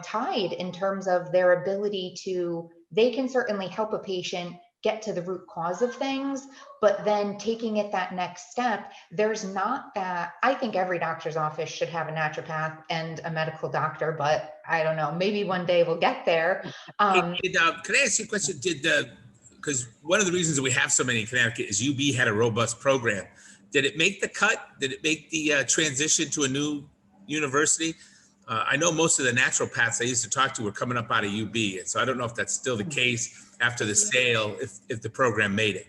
tied in terms of their ability to, they can certainly help a patient get to the root cause of things, but then taking it that next step, there's not that. I think every doctor's office should have a naturopath and a medical doctor, but I don't know, maybe one day we'll get there. Can I ask you a question? Because one of the reasons that we have so many in Connecticut is UB had a robust program. Did it make the cut? Did it make the transition to a new university? I know most of the naturopaths I used to talk to were coming up out of UB, and so I don't know if that's still the case after the sale, if the program made it.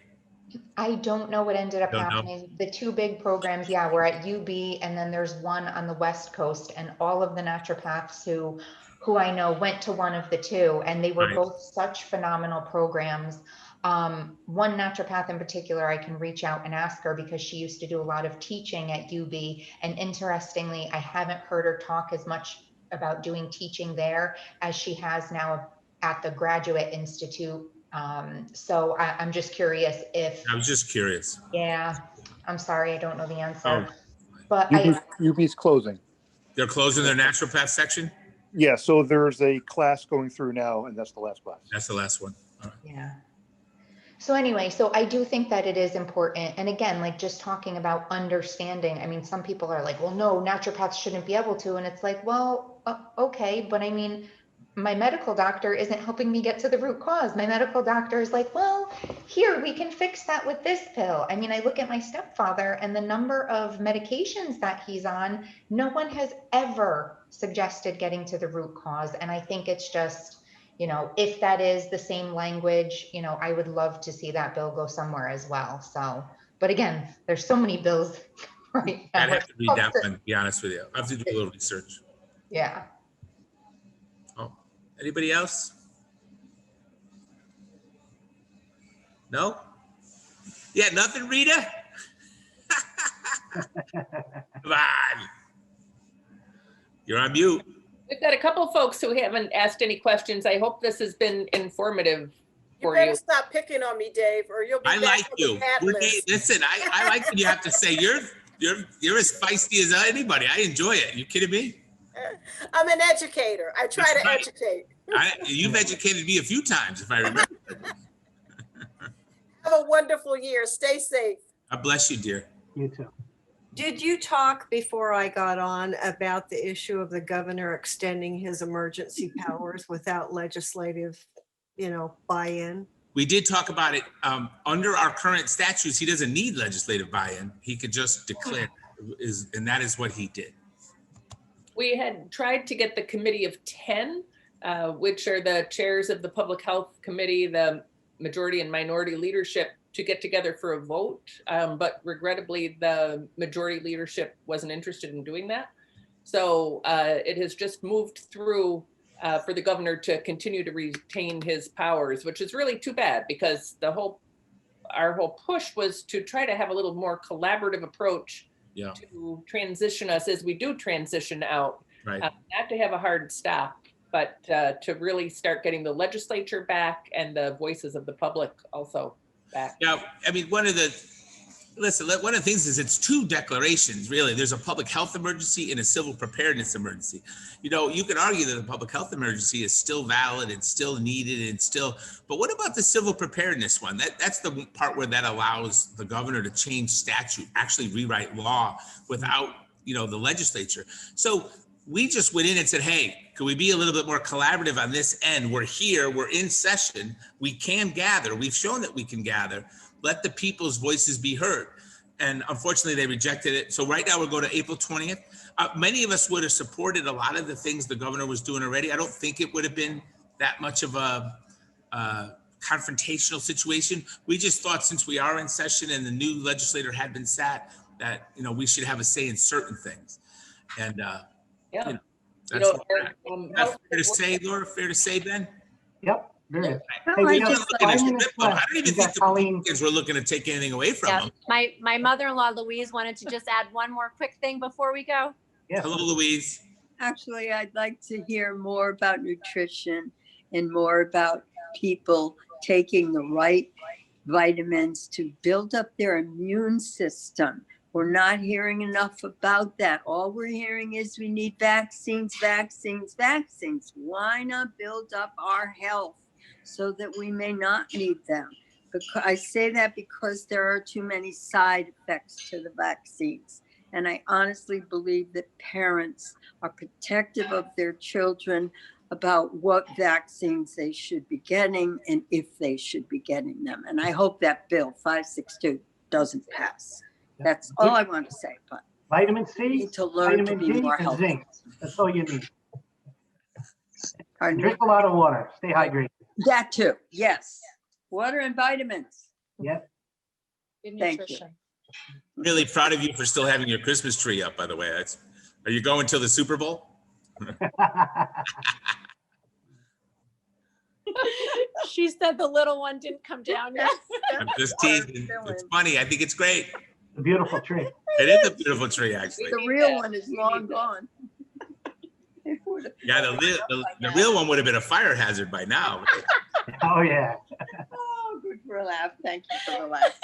I don't know what ended up happening. The two big programs, yeah, were at UB, and then there's one on the West Coast, and all of the naturopaths who I know went to one of the two, and they were both such phenomenal programs. One naturopath in particular, I can reach out and ask her because she used to do a lot of teaching at UB. And interestingly, I haven't heard her talk as much about doing teaching there as she has now at the Graduate Institute. So I'm just curious if. I was just curious. Yeah, I'm sorry, I don't know the answer. Oh. But UB's closing. They're closing their naturopath section? Yeah, so there's a class going through now, and that's the last class. That's the last one. All right. Yeah. So anyway, so I do think that it is important. And again, like just talking about understanding, I mean, some people are like, well, no, naturopaths shouldn't be able to. And it's like, well, okay. But I mean, my medical doctor isn't helping me get to the root cause. My medical doctor is like, well, here, we can fix that with this pill. I mean, I look at my stepfather and the number of medications that he's on, no one has ever suggested getting to the root cause. And I think it's just, you know, if that is the same language, you know, I would love to see that bill go somewhere as well. So, but again, there's so many bills right now. I'd have to read that one, to be honest with you. I have to do a little research. Yeah. Oh, anybody else? No? Yeah, nothing, Rita? Come on. You're on mute. We've got a couple folks who haven't asked any questions. I hope this has been informative You for better you. stop picking on me, Dave, or you'll be I back like on the you. bad list. Listen, I like when you have to say you're as feisty as anybody. I enjoy it. You kidding me? I'm an educator. I try That's to right. educate. You've educated me a few times, if I remember. Have a wonderful year. Stay safe. God bless you, dear. You too. Did you talk before I got on about the issue of the governor extending his emergency powers without legislative, buy-in? We did talk about it. Under our current statutes, he doesn't need legislative buy-in. He could just declare, and that is what he did. We had tried to get the committee of 10, which are the chairs of the Public Health Committee, the majority and minority leadership, to get together for a vote. But regrettably, the majority leadership wasn't interested in doing that. So it has just moved through for the governor to continue to retain his powers, which is really too bad, because our whole push was to try to have a little more collaborative approach to transition us as we do transition out. Right. Not to have a hard stop, but to really start getting the legislature back and the voices of the public also back. Yeah, I mean, one of the things is it's two declarations, really. There's a public health emergency and a civil preparedness emergency. You can argue that the public health emergency is still valid and still needed but what about the civil preparedness one? That's the part where that allows the governor to change statute, actually rewrite law without, the legislature. So we just went in and said, hey, could we be a little bit more collaborative on this end? We're here, we're in session, we can gather. We've shown that we can gather. Let the people's voices be heard. And unfortunately, they rejected it. So right now we're going to April 20th. Many of us would have supported a lot of the things the governor was doing already. I don't think it would have been that much of a confrontational situation. We just thought, since we are in session and the new legislator had been sat, that, we should have a say in certain things. And that's fair to say, Laura, fair to say, Ben? Yep, there is. I don't even think the Republicans were looking to take anything away from them. My mother-in-law, Louise, wanted to just add one more quick thing before we go. Yes. Hello, Louise. Actually, I'd like to hear more about nutrition and more about people taking the right vitamins to build up their immune system. We're not hearing enough about that. All we're hearing is we need vaccines, vaccines, vaccines. Why not build up our health so that we may not need them? Because I say that because there are too many side effects to the vaccines. And I honestly believe that parents are protective of their children about what vaccines they should be getting and if they should be getting them. And I hope that bill 562 doesn't pass. That's all I want to say. But vitamin C, to learn to vitamin be D, more and healthy. zinc. That's all you need. Pardon Drink a lot of water. Stay hydrated. That too. Yes. Water and vitamins. Yep. Thank you. Really proud of you for still having your Christmas tree up, by the way. Are you going till the Super Bowl? She said the little one didn't come down yet. I'm just teasing. It's funny. I think it's great. A beautiful tree. It is a beautiful tree, actually. The real one is long gone. Yeah, the real one would have been a fire hazard by now. Oh, yeah. Oh, good for a laugh. Thank you for the laugh.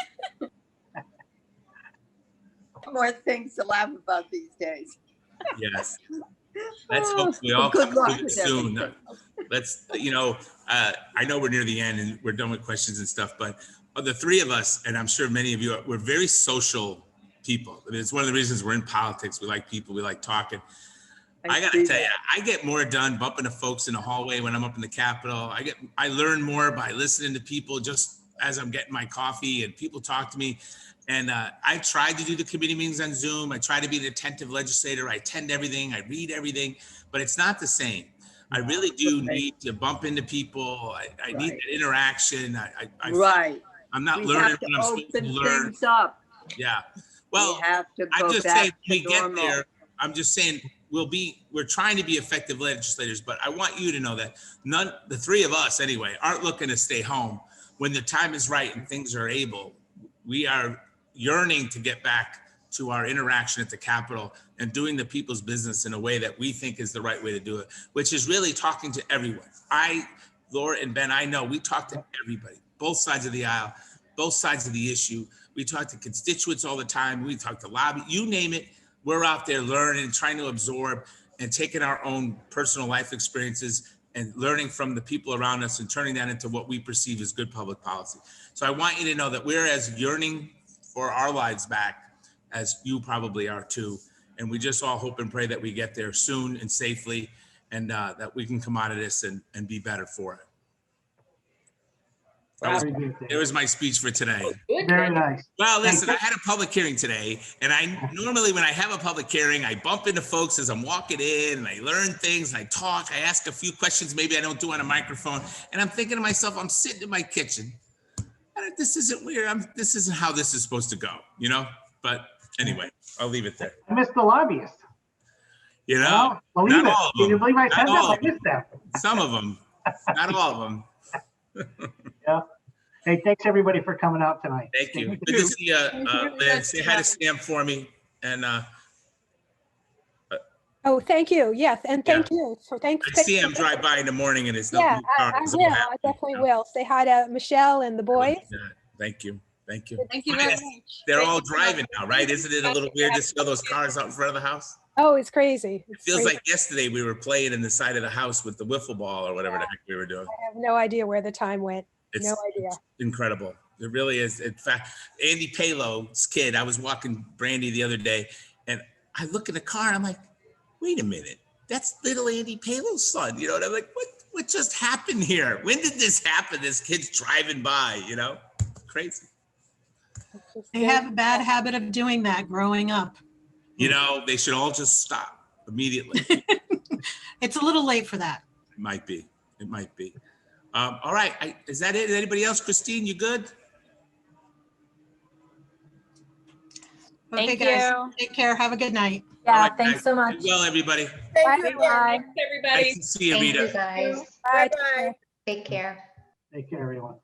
More things to laugh about these days. Yes. Let's hope we all Good come luck through with soon. everything. Let's, I know we're near the end and we're done with questions and stuff, but the three of us, and I'm sure many of you, we're very social people. I mean, it's one of the reasons we're in politics. We like people, we like talking. I gotta see tell you, that. I get more done bumping into folks in the hallway when I'm up in the Capitol. I learn more by listening to people just as I'm getting my coffee and people talk to me. And I tried to do the committee meetings on Zoom. I try to be an attentive legislator. I attend everything. I read everything, but it's not the same. I really do need to bump into people. I need that interaction. Right. I'm not We learning have to what I'm supposed to open learn. things up. Yeah. Well, We have to I'm go just back saying, to when we get normal. there, I'm just saying, we're trying to be effective legislators, but I want you to know that the three of us anyway, aren't looking to stay home. When the time is right and things are able, we are yearning to get back to our interaction at the Capitol and doing the people's business in a way that we think is the right way to do it, which is really talking to everyone. Laura and Ben, I know we talk to everybody, both sides of the aisle, both sides of the issue. We talk to constituents all the time. We talk to lobby, you name it. We're out there learning, trying to absorb and taking our own personal life experiences and learning from the people around us and turning that into what we perceive as good public policy. So I want you to know that we're as yearning for our lives back as you probably are too. And we just all hope and pray that we get there soon and safely, and that we can come out of this and be better for it. It was my speech for today. Very nice. Well, listen, I had a public hearing today, and normally when I have a public hearing, I bump into folks as I'm walking in, and I learn things, and I talk, I ask a few questions maybe I don't do on a microphone, and I'm thinking to myself, I'm sitting in my kitchen. This isn't weird. This isn't how this is supposed to go, you know? But anyway, I'll leave it there. I missed the lobbyist. You know, believe not it. all of Can you them. believe I Not said that? all I of them. missed that. Some of them, not all of them. Yeah. Hey, thanks everybody for coming out tonight. Thank you. Good to see you, Lynn. Say hi to Sam for me. And Oh, thank you. Yes, and thank you for thanks. I see him drive by in the morning and it's no Yeah, new car. I So will. happy. I definitely will. Say hi to Michelle and the boys. Yeah, thank you. Thank you. Thank you very much. They're all driving now, right? Isn't it a little weird to see all those cars out in front of the house? Oh, it's crazy. It feels like yesterday we were playing in the side of the house with the wiffle ball or whatever the heck we were doing. I have no idea where the time went. It's No idea. incredible. It really is. In fact, Andy Palo's kid, I was walking Brandy the other day and I look at the car and I'm like, wait a minute, that's little Andy Palo's son. You know, and I'm like, what just happened here? When did this happen? This kid's driving by, you know, crazy. They have a bad habit of doing that growing up. You know, they should all just stop immediately. It's a little late for that. It might be. It might be. All right. Is that it? Anybody else? Christine, you good? Okay, Thank guys, you. take care. Have a good night. Yeah, All right, thanks guys. so much. Be well, everybody. Thank you. Bye. Thanks, everybody. Nice to see you, Thank Rita. you, guys. Bye-bye. Take care. Take care, everyone.